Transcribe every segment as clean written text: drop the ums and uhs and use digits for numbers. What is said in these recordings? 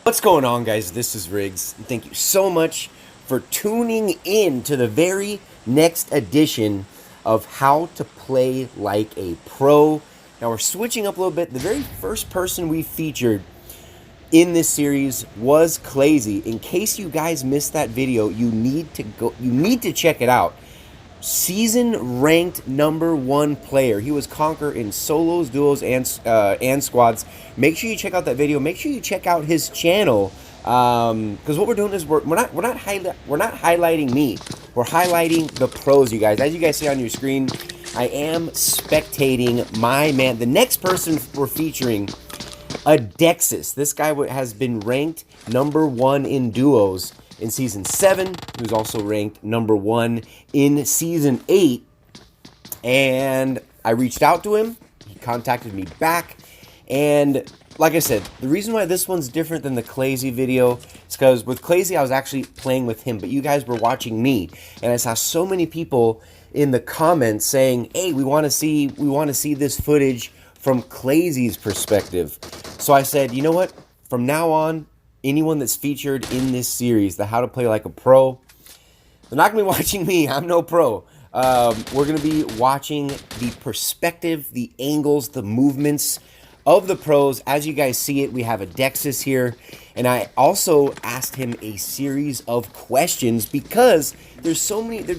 What's going on, guys? This is Riggs, and thank you so much for tuning in to the very next edition of How to Play Like a Pro. Now, we're switching up a little bit. The very first person we featured in this series was Clazy. In case you guys missed that video, you need to check it out. Season ranked #1 player. He was conqueror in solos, duos, and squads. Make sure you check out that video. Make sure you check out his channel, because what we're doing is we're not highlighting me. We're highlighting the pros, you guys. As you guys see on your screen, I am spectating my man. The next person we're featuring, Adexussss. This guy has been ranked #1 in duos in Season 7. He was also ranked #1 in Season 8. And I reached out to him. He contacted me back. And like I said, the reason why this one's different than the Clazy video is because with Clazy, I was actually playing with him. But you guys were watching me. And I saw so many people in the comments saying, hey, we want to see this footage from Clazy's perspective. So I said, you know what? From now on, anyone that's featured in this series, the How to Play Like a Pro, they're not going to be watching me. I'm no pro. We're going to be watching the perspective, the angles, the movements of the pros. As you guys see it, we have Adexussss here. And I also asked him a series of questions because there'd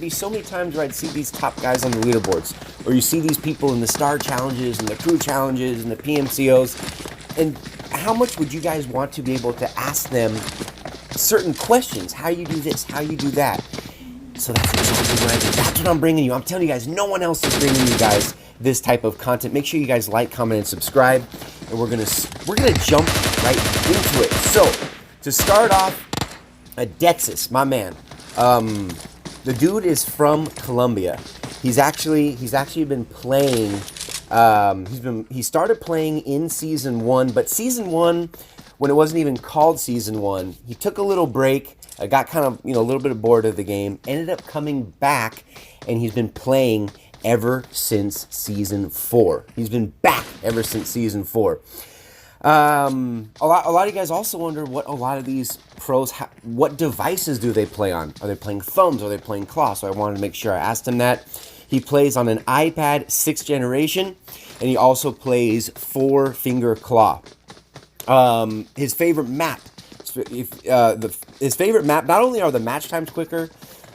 be so many times where I'd see these top guys on the leaderboards, or you see these people in the star challenges and the crew challenges and the PMCOs. And how much would you guys want to be able to ask them certain questions? How you do this, how you do that. So that's exactly what I do. That's what I'm bringing you. I'm telling you guys, no one else is bringing you guys this type of content. Make sure you guys like, comment, and subscribe. And we're gonna jump right into it. So to start off, Adexussss, my man. The dude is from Colombia. He's actually been playing. He started playing in Season 1, but Season 1, when it wasn't even called Season 1, he took a little break, got kind of, a little bit bored of the game, ended up coming back, and he's been playing ever since Season 4. He's been back ever since Season 4. A lot of you guys also wonder what a lot of these pros, what devices do they play on? Are they playing thumbs? Are they playing claw? So I wanted to make sure I asked him that. He plays on an iPad 6th generation, and he also plays 4-finger claw. His favorite map, his favorite map, not only are the match times quicker,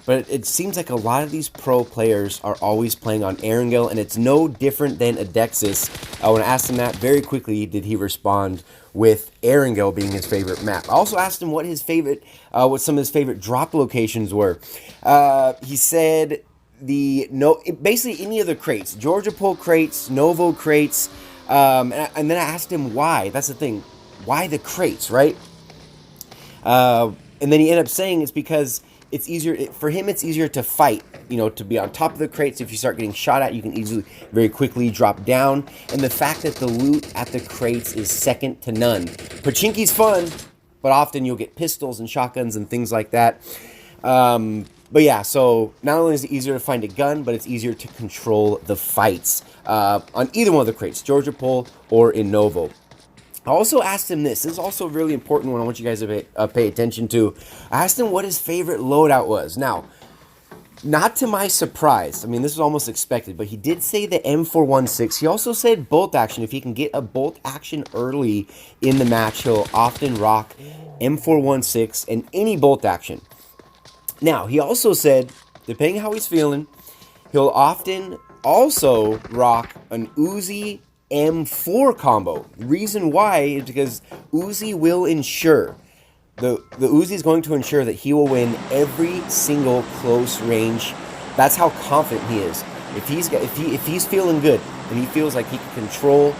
but it seems like a lot of these pro players are always playing on Erangel, and it's no different than Adexussss. When I asked him that, very quickly did he respond with Erangel being his favorite map. I also asked him what what some of his favorite drop locations were. He said basically any of the crates, Georgia Pole crates, Novo crates, and then I asked him why. That's the thing, why the crates, right? And then he ended up saying it's because it's easier for him. It's easier to fight, to be on top of the crates. If you start getting shot at, you can easily, very quickly drop down. And the fact that the loot at the crates is second to none. Pachinki's fun, but often you'll get pistols and shotguns and things like that. But yeah, so not only is it easier to find a gun, but it's easier to control the fights on either one of the crates, Georgia Pole or in Novo. I also asked him this. This is also a really important one I want you guys to pay attention to. I asked him what his favorite loadout was. Now, not to my surprise, this was almost expected, but he did say the M416. He also said bolt action. If he can get a bolt action early in the match, he'll often rock M416 and any bolt action. Now, he also said, depending how he's feeling, he'll often also rock an Uzi M4 combo. The reason why is because Uzi will ensure, the Uzi is going to ensure that he will win every single close range. That's how confident he is. If he's feeling good and he feels like he can control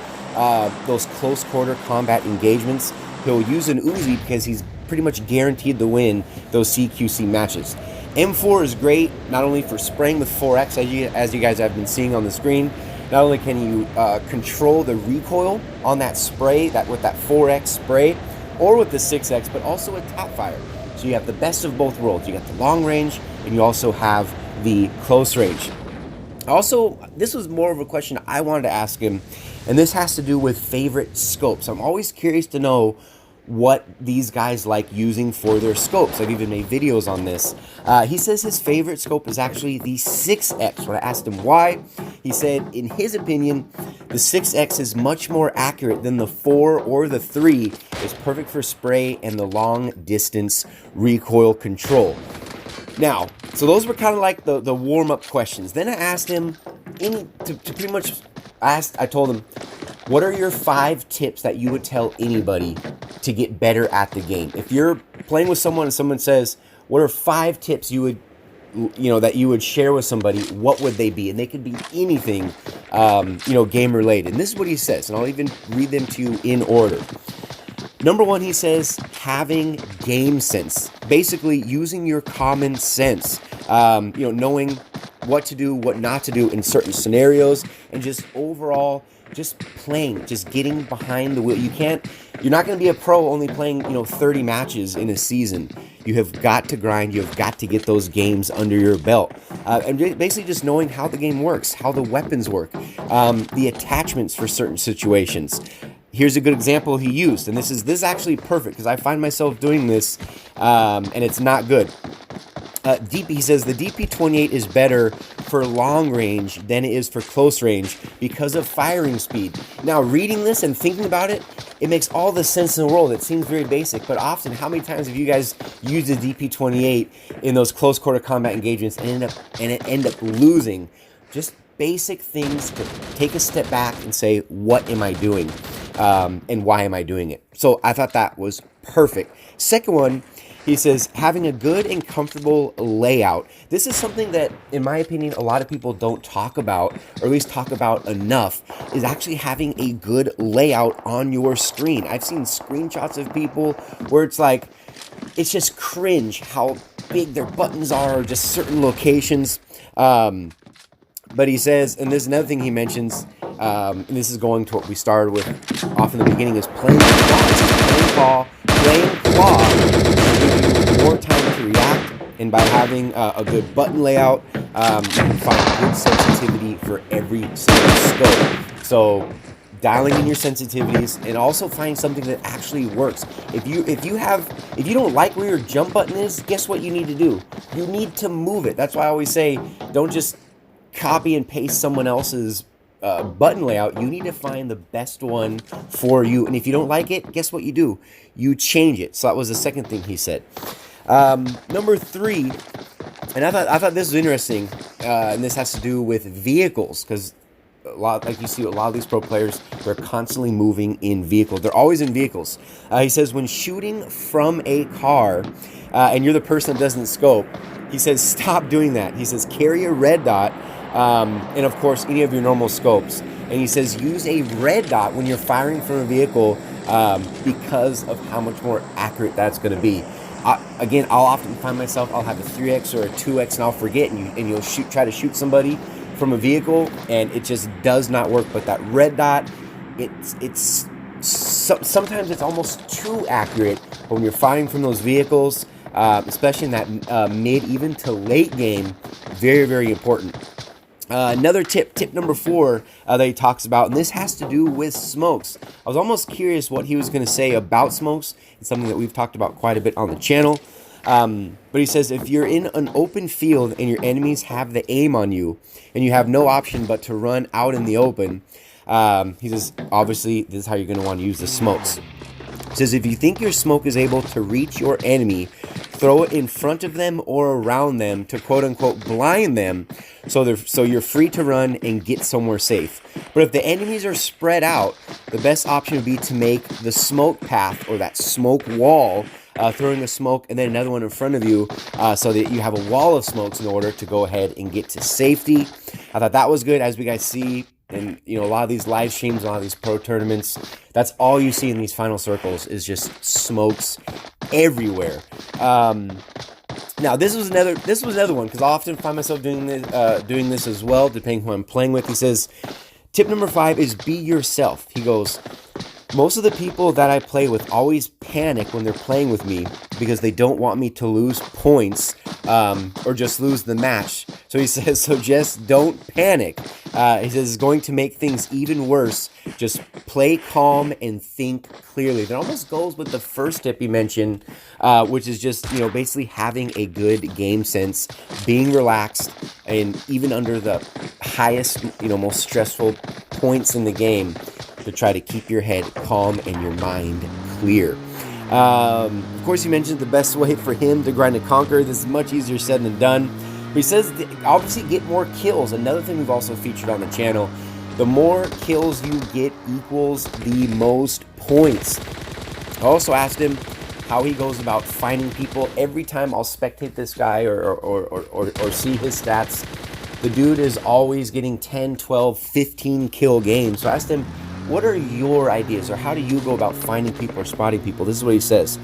those close quarter combat engagements, he'll use an Uzi because he's pretty much guaranteed to win those CQC matches. M4 is great not only for spraying with 4X, as you guys have been seeing on the screen. Not only can you control the recoil on that spray, with that 4X spray, or with the 6X, but also with top fire. So you have the best of both worlds. You got the long range, and you also have the close range. Also, this was more of a question I wanted to ask him, and this has to do with favorite scopes. I'm always curious to know what these guys like using for their scopes. I've even made videos on this. He says his favorite scope is actually the 6X. When I asked him why, he said in his opinion, the 6X is much more accurate than the 4 or the 3. It's perfect for spray and the long distance recoil control. Now, so those were kind of like the warm-up questions. Then I asked him, I told him, what are your 5 tips that you would tell anybody to get better at the game? If you're playing with someone and someone says, what are 5 tips you would, that you would share with somebody, what would they be? And they could be anything, game related. And this is what he says, and I'll even read them to you in order. Number 1, he says, having game sense. Basically, using your common sense. Knowing what to do, what not to do in certain scenarios, and just overall, just playing, just getting behind the wheel. You're not going to be a pro only playing, 30 matches in a season. You have got to grind. You have got to get those games under your belt. And basically just knowing how the game works, how the weapons work, the attachments for certain situations. Here's a good example he used, and this is actually perfect because I find myself doing this, and it's not good. He says the DP28 is better for long range than it is for close range because of firing speed. Now, reading this and thinking about it, it makes all the sense in the world. It seems very basic, but often, how many times have you guys used the DP28 in those close quarter combat engagements and end up losing? Just basic things to take a step back and say, what am I doing? And why am I doing it? So I thought that was perfect. Second one, he says, having a good and comfortable layout. This is something that, in my opinion, a lot of people don't talk about, or at least talk about enough, is actually having a good layout on your screen. I've seen screenshots of people where it's just cringe how big their buttons are, or just certain locations. But he says, and there's another thing he mentions, and this is going to what we started with off in the beginning, is playing claw. Playing claw will give you more time to react, and by having a good button layout, you can find good sensitivity for every single scope. So dialing in your sensitivities and also find something that actually works. If you don't like where your jump button is, guess what you need to do? You need to move it. That's why I always say, don't just copy and paste someone else's button layout. You need to find the best one for you, and if you don't like it, guess what you do? You change it. So that was the second thing he said. Number 3, and I thought this was interesting, and this has to do with vehicles, because like you see, a lot of these pro players, they're constantly moving in vehicles. They're always in vehicles. He says when shooting from a car, and you're the person that doesn't scope, he says stop doing that. He says carry a red dot, and of course any of your normal scopes. And he says use a red dot when you're firing from a vehicle, because of how much more accurate that's going to be. Again, I'll often find myself, I'll have a 3X or a 2X and I'll forget, and you'll try to shoot somebody from a vehicle and it just does not work. But that red dot, sometimes it's almost too accurate when you're firing from those vehicles, especially in that mid even to late game. Very, very important. Another tip number 4 that he talks about, and this has to do with smokes. I was almost curious what he was going to say about smokes. It's something that we've talked about quite a bit on the channel. But he says if you're in an open field and your enemies have the aim on you and you have no option but to run out in the open, he says obviously this is how you're going to want to use the smokes. He says if you think your smoke is able to reach your enemy, throw it in front of them or around them to quote-unquote blind them so you're free to run and get somewhere safe. But if the enemies are spread out, the best option would be to make the smoke path or that smoke wall, throwing a smoke and then another one in front of you, so that you have a wall of smokes in order to go ahead and get to safety. I thought that was good. As we guys see, and a lot of these live streams, a lot of these pro tournaments, that's all you see in these final circles is just smokes everywhere. Now this was another one, because I often find myself doing this as well, depending who I'm playing with. He says, tip number 5 is be yourself. He goes, most of the people that I play with always panic when they're playing with me because they don't want me to lose points, or just lose the match. So he says, so just don't panic. He says it's going to make things even worse. Just play calm and think clearly. That almost goes with the first tip he mentioned, which is just, you know, basically having a good game sense, being relaxed, and even under the highest, you know, most stressful points in the game, to try to keep your head calm and your mind clear. Of course, he mentioned the best way for him to grind and conquer. This is much easier said than done. But he says, obviously, get more kills. Another thing we've also featured on the channel. The more kills you get equals the most points. I also asked him how he goes about finding people. Every time I'll spectate this guy or see his stats, the dude is always getting 10, 12, 15 kill games. So I asked him, what are your ideas, or how do you go about finding people or spotting people? This is what he says.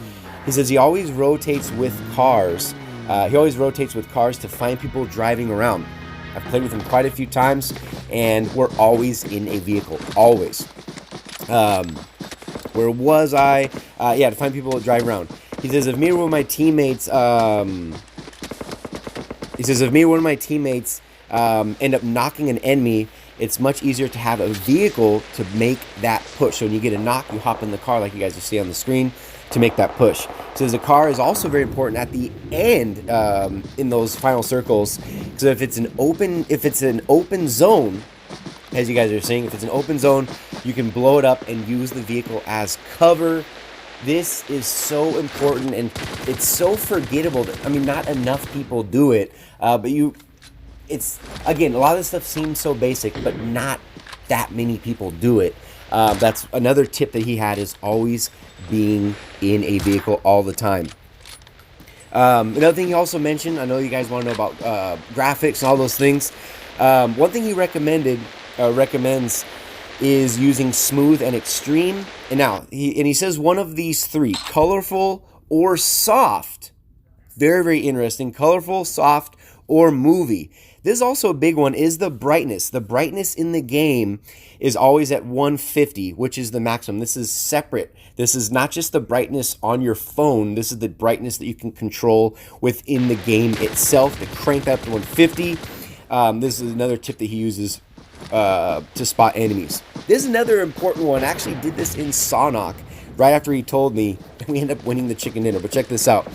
He says he always rotates with cars. To find people driving around. I've played with him quite a few times, and we're always in a vehicle. Always. Where was I? Yeah, to find people that drive around. He says if me or one of my teammates, end up knocking an enemy, it's much easier to have a vehicle to make that push. So when you get a knock, you hop in the car like you guys will see on the screen to make that push. So the car is also very important at the end in those final circles. So if it's an open zone, as you guys are seeing, if it's an open zone, you can blow it up and use the vehicle as cover. This is so important, and it's so forgettable that, I mean, not enough people do it, but it's, again, a lot of this stuff seems so basic, but not that many people do it. That's another tip that he had, is always being in a vehicle all the time. Another thing he also mentioned, I know you guys want to know about graphics and all those things. One thing he recommends is using smooth and extreme. And now he says one of these three: colorful or soft. Very, very interesting. Colorful, soft, or movie. This is also a big one, is the brightness. The brightness in the game is always at 150, which is the maximum. This is separate. This is not just the brightness on your phone. This is the brightness that you can control within the game itself to crank that up to 150. This is another tip that he uses to spot enemies. This is another important one. I actually did this in Sonic right after he told me, and we ended up winning the chicken dinner. But check this out.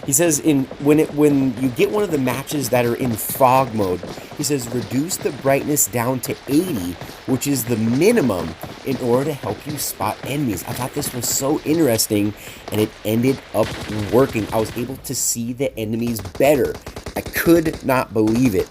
He says when you get one of the matches that are in fog mode, he says reduce the brightness down to 80, which is the minimum, in order to help you spot enemies. I thought this was so interesting, and it ended up working. I was able to see the enemies better. I could not believe it.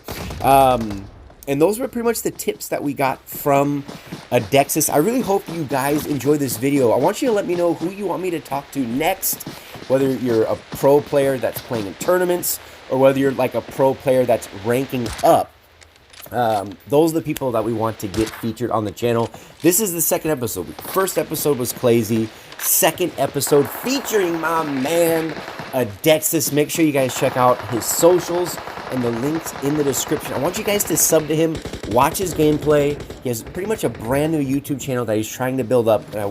And those were pretty much the tips that we got from Adexussss. I really hope you guys enjoyed this video. I want you to let me know who you want me to talk to next, whether you're a pro player that's playing in tournaments, or whether you're like a pro player that's ranking up. Those are the people that we want to get featured on the channel. This is the second episode. The first episode was Clazy. Second episode featuring my man Adexussss. Make sure you guys check out his socials and the links in the description. I want you guys to sub to him, watch his gameplay. He has pretty much a brand new YouTube channel that he's trying to build up, and I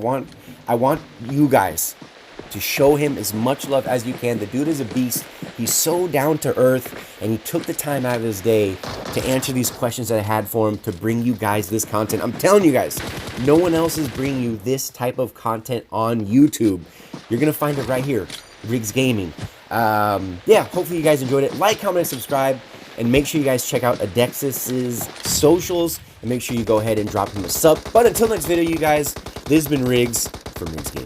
want you guys to show him as much love as you can. The dude is a beast. He's so down to earth, and he took the time out of his day to answer these questions that I had for him, to bring you guys this content. I'm telling you guys, no one else is bringing you this type of content on YouTube. You're gonna find it right here, Riggs Gaming. Yeah, hopefully you guys enjoyed it. Like, comment, and subscribe, and make sure you guys check out Adexuss's socials, and make sure you go ahead and drop him a sub. But until next video, you guys, this has been Riggs from Riggs Gaming.